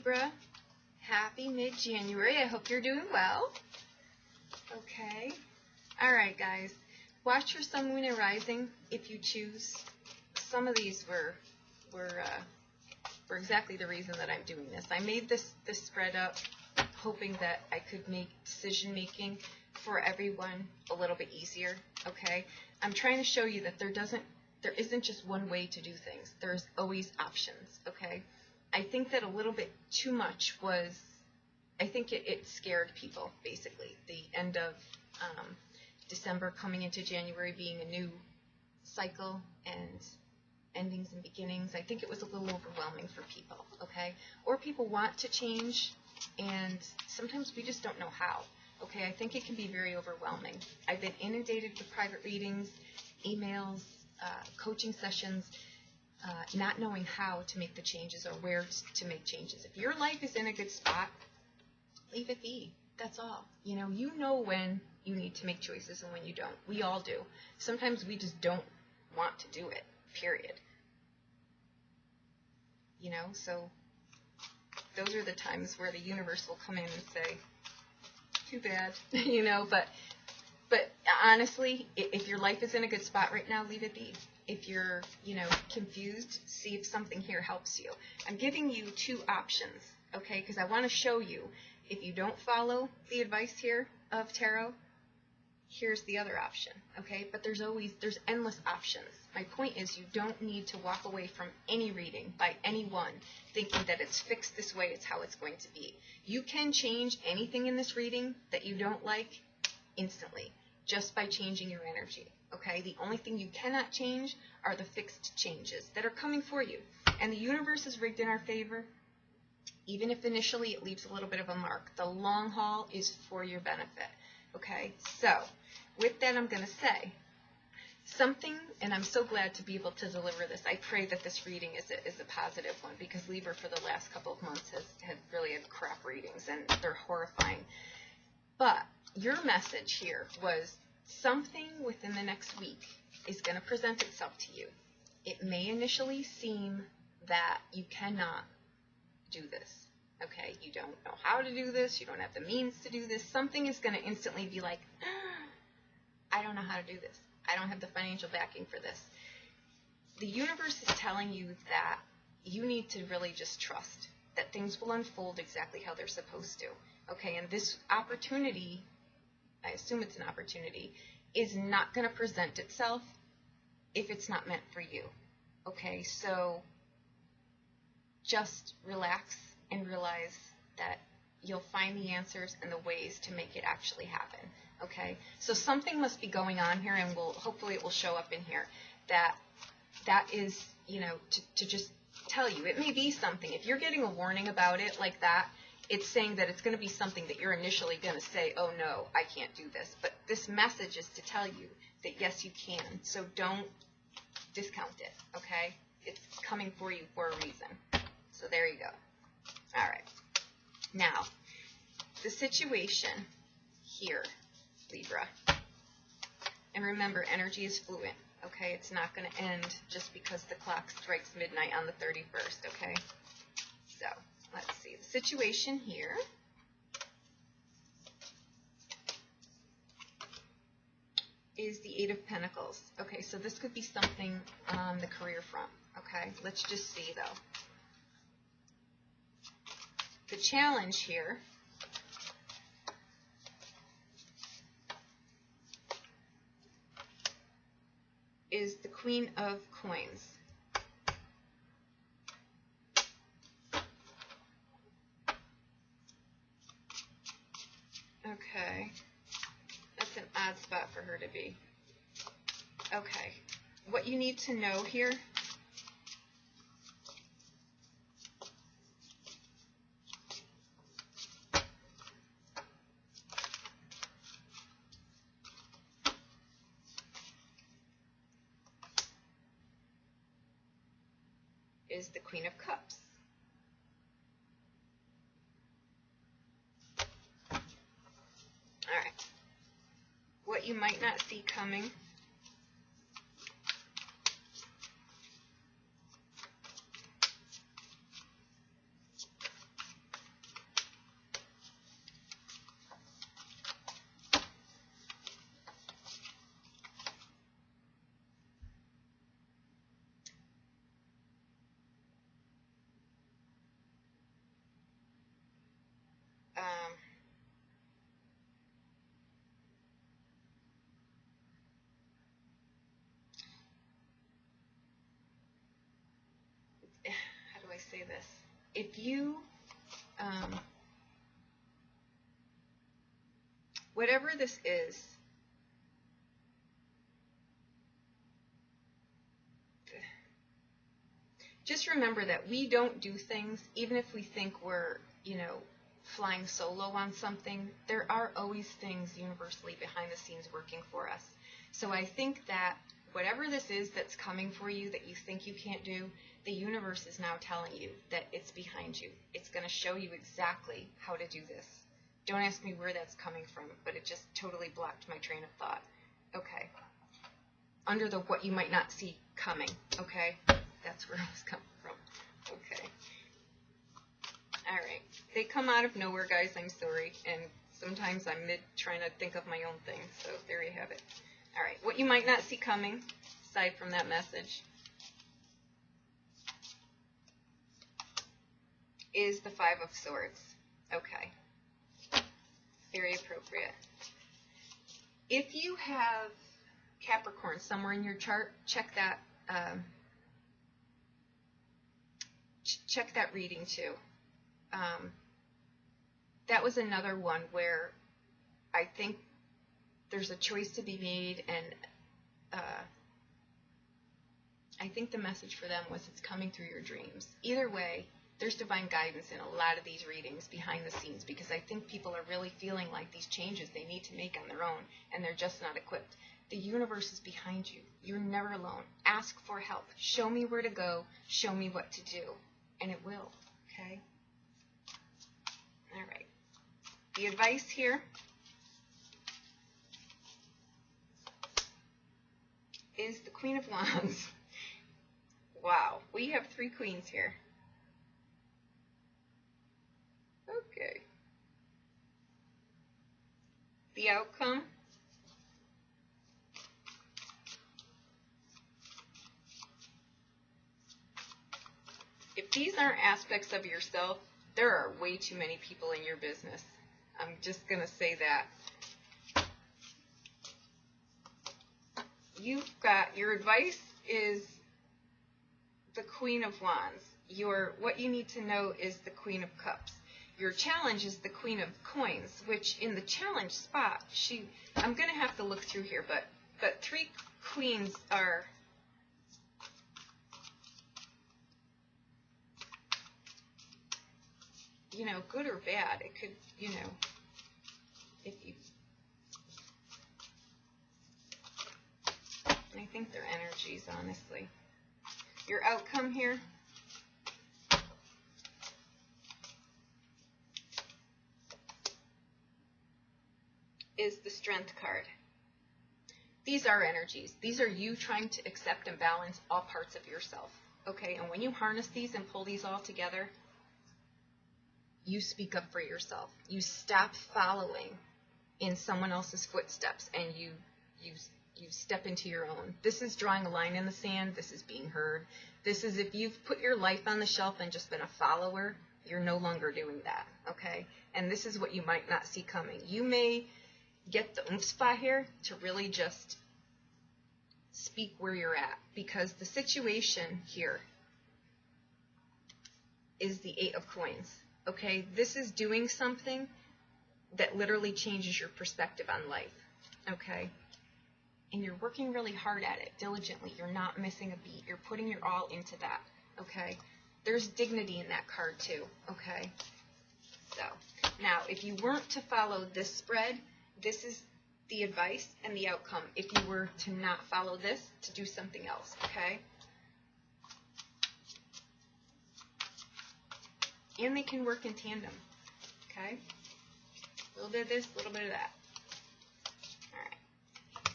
Libra. Happy mid-January. I hope you're doing well. Okay. All right, guys. Watch your sun, moon, and rising if you choose. Some of these were exactly the reason that I'm doing this. I made this spread up hoping that I could make decision-making for everyone a little bit easier, okay? I'm trying to show you that there isn't just one way to do things. There's always options, okay? I think that a little bit too much was, I think it scared people, basically. The end of December coming into January being a new cycle and endings and beginnings. I think it was a little overwhelming for people, okay? Or people want to change, and sometimes we just don't know how, okay? I think it can be very overwhelming. I've been inundated with private readings, emails, coaching sessions, not knowing how to make the changes or where to make changes. If your life is in a good spot, leave it be. That's all. You know when you need to make choices and when you don't. We all do. Sometimes we just don't want to do it, period. So those are the times where the universe will come in and say, too bad, but honestly, if your life is in a good spot right now, leave it be. If you're, confused, see if something here helps you. I'm giving you two options, okay, because I want to show you if you don't follow the advice here of tarot, here's the other option, okay? But there's endless options. My point is you don't need to walk away from any reading by anyone thinking that it's fixed this way, it's how it's going to be. You can change anything in this reading that you don't like instantly just by changing your energy, okay? The only thing you cannot change are the fixed changes that are coming for you. And the universe is rigged in our favor, even if initially it leaves a little bit of a mark. The long haul is for your benefit. Okay, so with that, I'm going to say something, and I'm so glad to be able to deliver this. I pray that this reading is a positive one, because Libra for the last couple of months has really had crap readings, and they're horrifying. But your message here was something within the next week is going to present itself to you. It may initially seem that you cannot do this. Okay, you don't know how to do this, you don't have the means to do this. Something is going to instantly be like, I don't know how to do this. I don't have the financial backing for this. The universe is telling you that you need to really just trust that things will unfold exactly how they're supposed to. Okay, and this opportunity, I assume it's an opportunity, is not going to present itself if it's not meant for you. Okay, so just relax and realize that you'll find the answers and the ways to make it actually happen, okay? So something must be going on here, and hopefully it will show up in here, that is, to just tell you. It may be something. If you're getting a warning about it like that, it's saying that it's going to be something that you're initially going to say, oh, no, I can't do this. But this message is to tell you that, yes, you can. So don't discount it, okay? It's coming for you for a reason. So there you go. All right, now, the situation here, Libra, and remember, energy is fluid, okay? It's not going to end just because the clock strikes midnight on the 31st, okay? So, let's see, the situation here is the Eight of Pentacles. Okay, so this could be something on the career front, okay? Let's just see, though. The challenge here is the Queen of Coins. Okay, that's an odd spot for her to be. Okay, what you need to know here is the Queen of Cups. All right. What you might not see coming how do I say this? If you, whatever this is, just remember that we don't do things, even if we think we're, flying solo on something, there are always things universally behind the scenes working for us. So I think that whatever this is that's coming for you that you think you can't do, the universe is now telling you that it's behind you. It's going to show you exactly how to do this. Don't ask me where that's coming from, but it just totally blocked my train of thought. Okay. Under the what you might not see coming, okay? That's where it was coming from. Okay. All right. They come out of nowhere, guys. I'm sorry. And sometimes I'm trying to think of my own thing. So there you have it. All right. What you might not see coming, aside from that message, is the Five of Swords. Okay. Very appropriate. If you have Capricorn somewhere in your chart, check that reading too. That was another one where I think there's a choice to be made, and I think the message for them was it's coming through your dreams. Either way, there's divine guidance in a lot of these readings behind the scenes, because I think people are really feeling like these changes they need to make on their own, and they're just not equipped. The universe is behind you. You're never alone. Ask for help. Show me where to go. Show me what to do. And it will, okay? All right. The advice here is the Queen of Wands. Wow. We have 3 queens here. Okay. The outcome. If these aren't aspects of yourself, there are way too many people in your business. I'm just going to say that. You've got, your advice is the Queen of Wands. What you need to know is the Queen of Cups. Your challenge is the Queen of Coins, which in the challenge spot, I'm going to have to look through here, but 3 queens are, good or bad. It could, if you, I think they're energies, honestly. Your outcome here is the Strength card. These are energies. These are you trying to accept and balance all parts of yourself. Okay, and when you harness these and pull these all together, you speak up for yourself. You stop following in someone else's footsteps, and you step into your own. This is drawing a line in the sand. This is being heard. This is if you've put your life on the shelf and just been a follower, you're no longer doing that, okay? And this is what you might not see coming. You may get the oomph spot here to really just speak where you're at, because the situation here is the 8 of Coins. Okay, this is doing something that literally changes your perspective on life, okay? And you're working really hard at it, diligently. You're not missing a beat. You're putting your all into that, okay? There's dignity in that card too, okay? So, now, if you weren't to follow this spread, this is the advice and the outcome. If you were to not follow this, to do something else, okay? And they can work in tandem, okay? A little bit of this, a little bit of that. All right.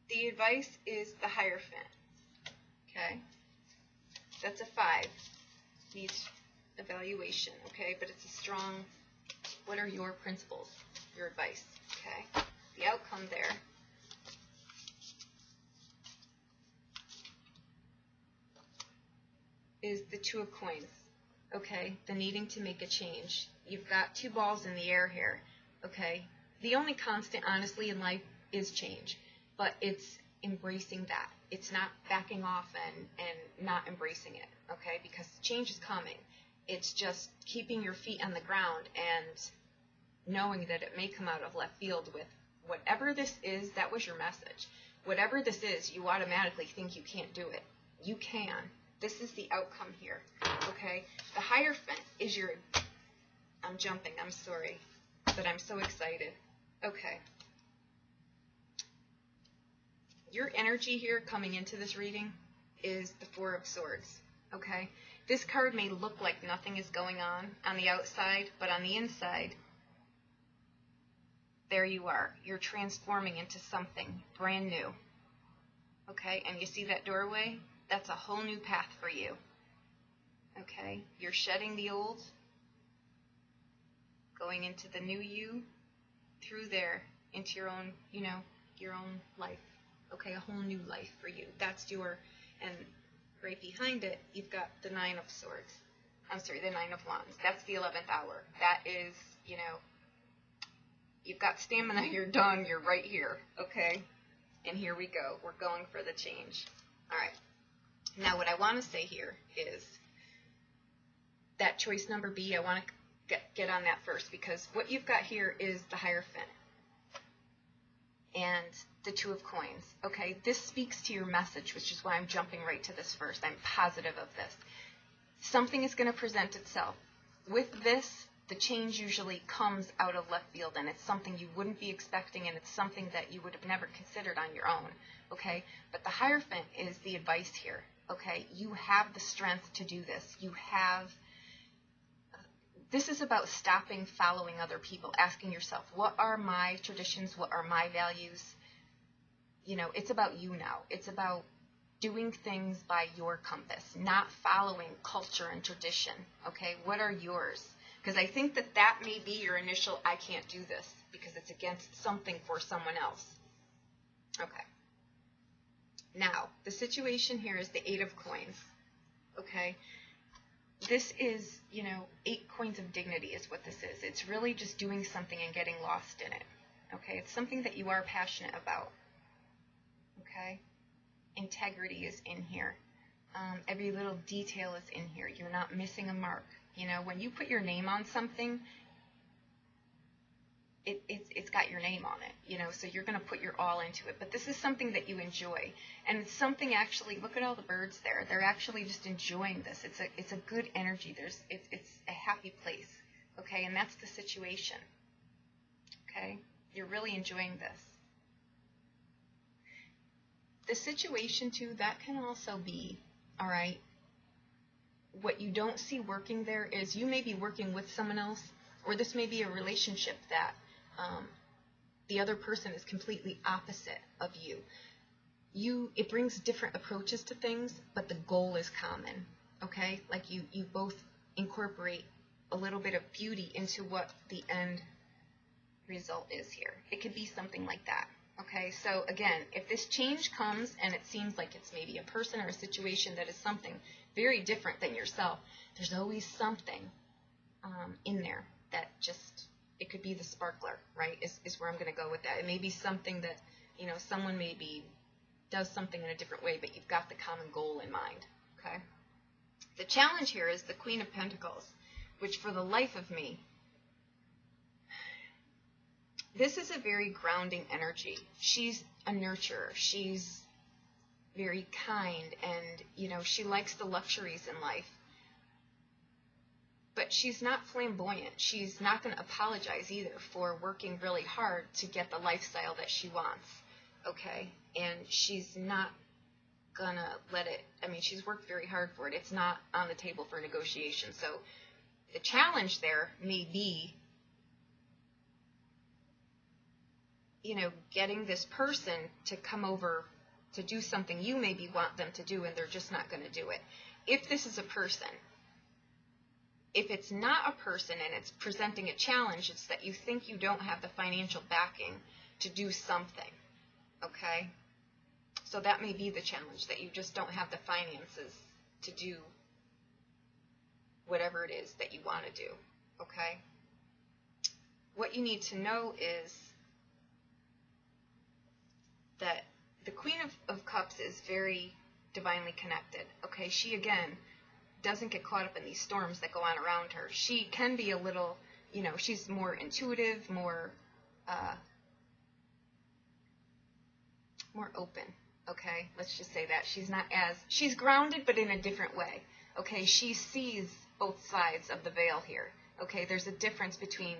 The advice is the Hierophant, okay? That's a 5. Needs evaluation, okay? But it's a strong, what are your principles, your advice, okay? The outcome there is the 2 of Coins, okay? The needing to make a change. You've got 2 balls in the air here, okay? The only constant, honestly, in life is change, but it's embracing that. It's not backing off and not embracing it, okay? Because change is coming. It's just keeping your feet on the ground and knowing that it may come out of left field with whatever this is. That was your message. Whatever this is, you automatically think you can't do it. You can. This is the outcome here, okay? The Hierophant is your... I'm jumping, I'm sorry, but I'm so excited. Okay. Your energy here coming into this reading is the Four of Swords, okay? This card may look like nothing is going on the outside, but on the inside, there you are. You're transforming into something brand new, okay? And you see that doorway? That's a whole new path for you, okay? You're shedding the old, going into the new you, through there, into your own, your own life, okay? A whole new life for you. That's your, and right behind it, you've got the Nine of Swords. I'm sorry, the Nine of Wands. That's the 11th hour. That is, you've got stamina, you're done, you're right here, okay? And here we go. We're going for the change. All right. Now, what I want to say here is that choice number B, I want to get on that first, because what you've got here is the Hierophant and the Two of Coins, okay? This speaks to your message, which is why I'm jumping right to this first. I'm positive of this. Something is going to present itself. With this, the change usually comes out of left field, and it's something you wouldn't be expecting, and it's something that you would have never considered on your own, okay? But the Hierophant is the advice here, okay? You have the strength to do this. You have... This is about stopping following other people, asking yourself, what are my traditions? What are my values? It's about you now. It's about doing things by your compass, not following culture and tradition, okay? What are yours? Because I think that may be your initial, I can't do this, because it's against something for someone else. Okay. Now, the situation here is the Eight of Coins, okay? This is, 8 coins of dignity is what this is. It's really just doing something and getting lost in it, okay? It's something that you are passionate about, okay? Integrity is in here. Every little detail is in here. You're not missing a mark. When you put your name on something, it's got your name on it, so you're going to put your all into it. But this is something that you enjoy, and it's something actually, look at all the birds there. They're actually just enjoying this. It's a good energy. It's a happy place, okay? And that's the situation, okay? You're really enjoying this. The situation, too, that can also be, all right, what you don't see working there is you may be working with someone else, or this may be a relationship that the other person is completely opposite of you. It brings different approaches to things, but the goal is common, okay? Like you both incorporate a little bit of beauty into what the end result is here. It could be something like that, okay? So again, if this change comes and it seems like it's maybe a person or a situation that is something very different than yourself, there's always something in there that just, it could be the sparkler, right, is where I'm going to go with that. It may be something that, someone maybe does something in a different way, but you've got the common goal in mind, okay? The challenge here is the Queen of Pentacles, which for the life of me, this is a very grounding energy. She's a nurturer. She's very kind, and, she likes the luxuries in life. But she's not flamboyant. She's not going to apologize either for working really hard to get the lifestyle that she wants, okay? And she's not going to let it, she's worked very hard for it. It's not on the table for negotiation. So the challenge there may be, getting this person to come over to do something you maybe want them to do, and they're just not going to do it. If this is a person, if it's not a person and it's presenting a challenge, it's that you think you don't have the financial backing to do something, okay? So that may be the challenge, that you just don't have the finances to do whatever it is that you want to do, okay? What you need to know is that the Queen of Cups is very divinely connected. Okay, she, again, doesn't get caught up in these storms that go on around her. She can be a little, you know, she's more intuitive, more open. Okay, let's just say that. She's grounded, but in a different way. Okay, she sees both sides of the veil here. Okay, there's a difference between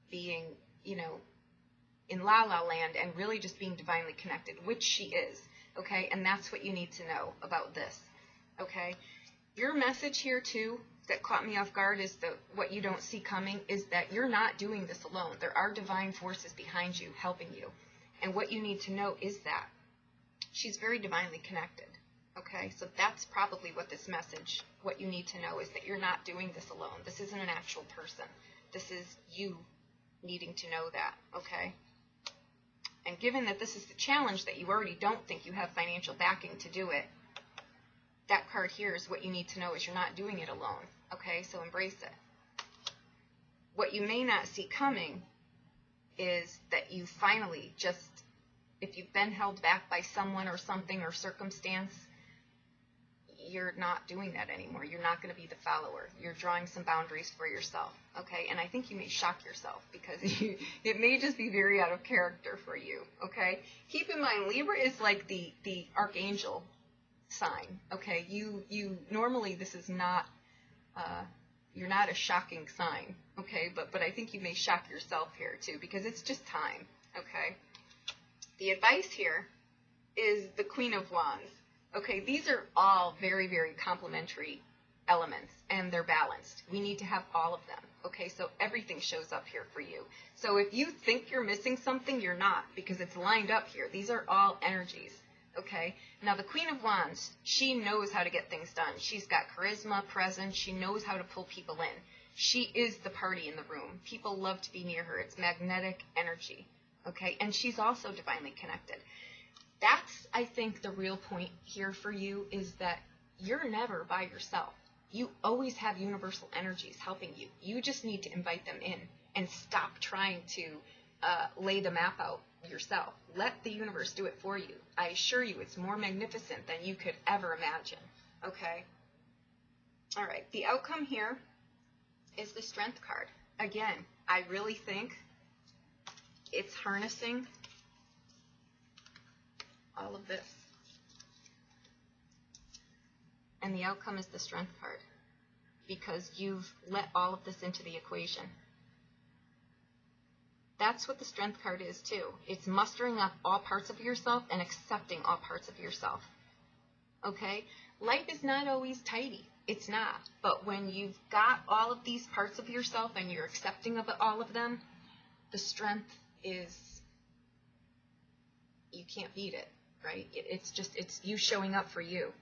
being, you know, in La La Land and really just being divinely connected, which she is. Okay, and that's what you need to know about this. Okay, your message here too that caught me off guard is what you don't see coming is that you're not doing this alone. There are divine forces behind you helping you, and what you need to know is that she's very divinely connected. Okay, so that's probably what this message, what you need to know is that you're not doing this alone. This isn't an actual person. This is you needing to know that. Okay. And given that this is the challenge that you already don't think you have financial backing to do it, that card here is what you need to know is you're not doing it alone. Okay, so embrace it. What you may not see coming is that you finally just, if you've been held back by someone or something or circumstance, you're not doing that anymore. You're not going to be the follower. You're drawing some boundaries for yourself, okay? And I think you may shock yourself because it may just be very out of character for you, okay? Keep in mind, Libra is like the archangel sign, okay? You normally, this is not, you're not a shocking sign, okay? But I think you may shock yourself here too because it's just time, okay? The advice here is the Queen of Wands. Okay, these are all very, very complementary elements, and they're balanced. We need to have all of them. Okay, so everything shows up here for you. So if you think you're missing something, you're not, because it's lined up here. These are all energies. Okay, now the Queen of Wands, she knows how to get things done. She's got charisma, presence. She knows how to pull people in. She is the party in the room. People love to be near her. It's magnetic energy. Okay, and she's also divinely connected. That's, I think, the real point here for you is that you're never by yourself. You always have universal energies helping you. You just need to invite them in and stop trying to lay the map out yourself. Let the universe do it for you. I assure you it's more magnificent than you could ever imagine. Okay? All right. The outcome here is the Strength card. Again, I really think it's harnessing all of this. And the outcome is the Strength card because you've let all of this into the equation. That's what the Strength card is too. It's mustering up all parts of yourself and accepting all parts of yourself. Okay? Life is not always tidy. It's not. But when you've got all of these parts of yourself and you're accepting of all of them, the strength is, you can't beat it. Right? It's you showing up for you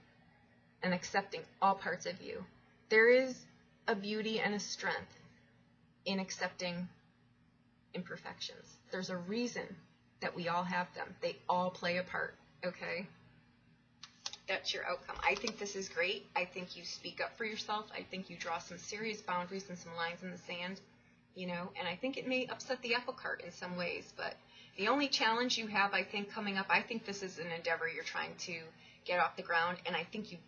and accepting all parts of you. There is a beauty and a strength in accepting imperfections. There's a reason that we all have them. They all play a part, okay? That's your outcome. I think this is great. I think you speak up for yourself. I think you draw some serious boundaries and some lines in the sand, you know, and I think it may upset the apple cart in some ways, but the only challenge you have, I think, coming up, I think this is an endeavor you're trying to get off the ground, and I think you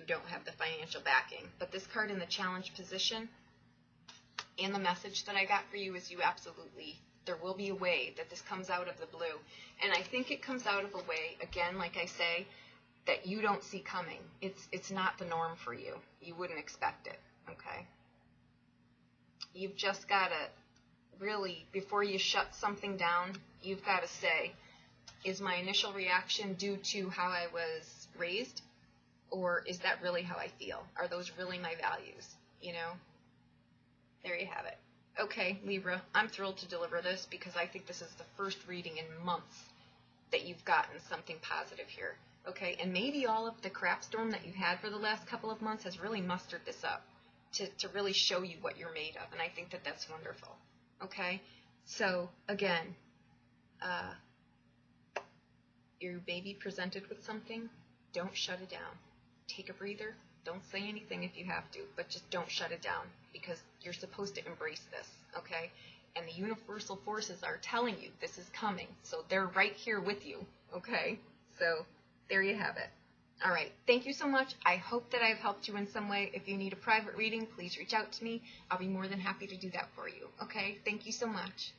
don't have the financial backing. But this card in the challenge position and the message that I got for you is you absolutely, there will be a way that this comes out of the blue. And I think it comes out of a way, again, like I say, that you don't see coming. It's not the norm for you. You wouldn't expect it, okay? You've just got to really, before you shut something down, you've got to say, is my initial reaction due to how I was raised, or is that really how I feel? Are those really my values? You know? There you have it. Okay, Libra, I'm thrilled to deliver this because I think this is the first reading in months that you've gotten something positive here. Okay, and maybe all of the crap storm that you've had for the last couple of months has really mustered this up to really show you what you're made of, and I think that that's wonderful. Okay, so again, you may be presented with something, don't shut it down. Take a breather, don't say anything if you have to, but just don't shut it down because you're supposed to embrace this, okay? And the universal forces are telling you this is coming, so they're right here with you, okay? So there you have it. All right. Thank you so much. I hope that I've helped you in some way. If you need a private reading, please reach out to me. I'll be more than happy to do that for you. Okay? Thank you so much.